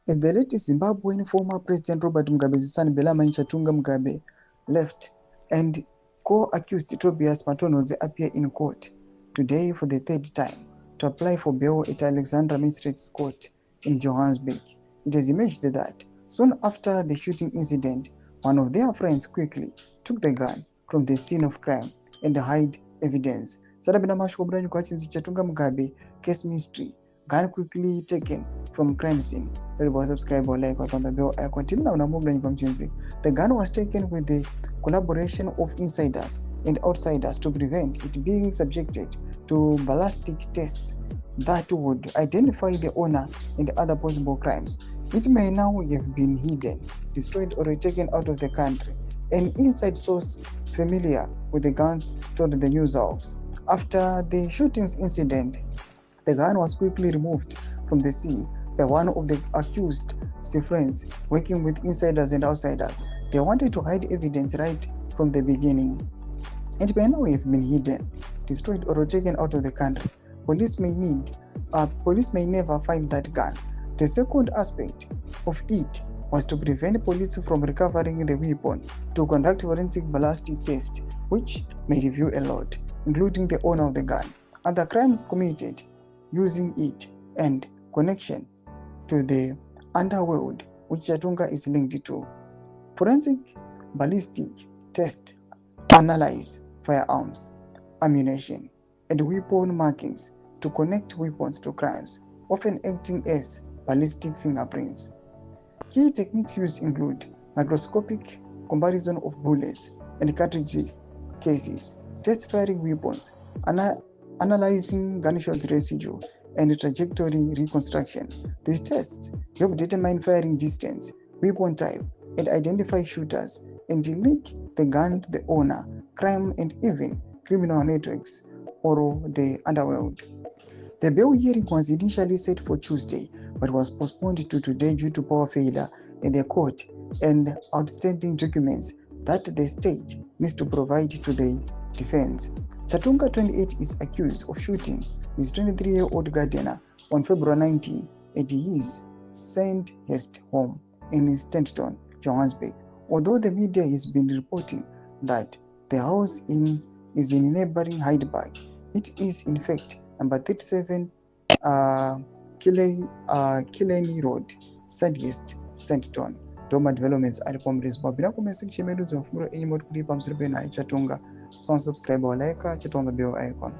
As the late Zimbabwean former President Robert Mugabe's son Bellarmine Chatunga Mugabe left and co-accused Tobias Matonodze appear in court today for the third time to apply for bail at Alexandra Magistrates Court in Johannesburg. It has emerged that soon after the shooting incident, one of their friends quickly took the gun from the scene of crime and hid evidence. Sarabina Mashkobran Kwachinzi Chatunga Mugabe case mystery. Gun quickly taken from crime scene. Subscribe or like on the bell icon. The gun was taken with the collaboration of insiders and outsiders to prevent it being subjected to ballistic tests that would identify the owner and other possible crimes. It may now have been hidden, destroyed, or taken out of the country. An inside source familiar with the guns told the news house. After the shootings incident, the gun was quickly removed from the scene by one of the accused's friends working with insiders and outsiders. They wanted to hide evidence right from the beginning. It may now have been hidden, destroyed, or taken out of the country. Police may never find that gun. The second aspect of it was to prevent police from recovering the weapon to conduct forensic ballistic tests, which may reveal a lot, including the owner of the gun, other crimes committed using it, and connection to the underworld which Chatunga is linked to. Forensic ballistic tests analyze firearms, ammunition, and weapon markings to connect weapons to crimes, often acting as ballistic fingerprints. Key techniques used include microscopic comparison of bullets and cartridge cases, test firing weapons, analyzing gunshot residue, and trajectory reconstruction. These tests help determine firing distance, weapon type, and identify shooters, and link the gun to the owner, crime, and even criminal networks or the underworld. The bail hearing was initially set for Tuesday, but was postponed to today due to power failure in the court and outstanding documents that the state needs to provide to the defense. Chatunga, 28, is accused of shooting his 23-year-old gardener on February 19 at his Sandhurst home in Stanton, Johannesburg. Although the media has been reporting that the house is in neighboring Hydepark, it is in fact number 37 Killeney Road, Sadc, Stanton. Doma developments are pomres babina kumesi chimedu zofuro enyimot kulipa msirbe na Chatunga. Subscribe or like Chatunga bell icon.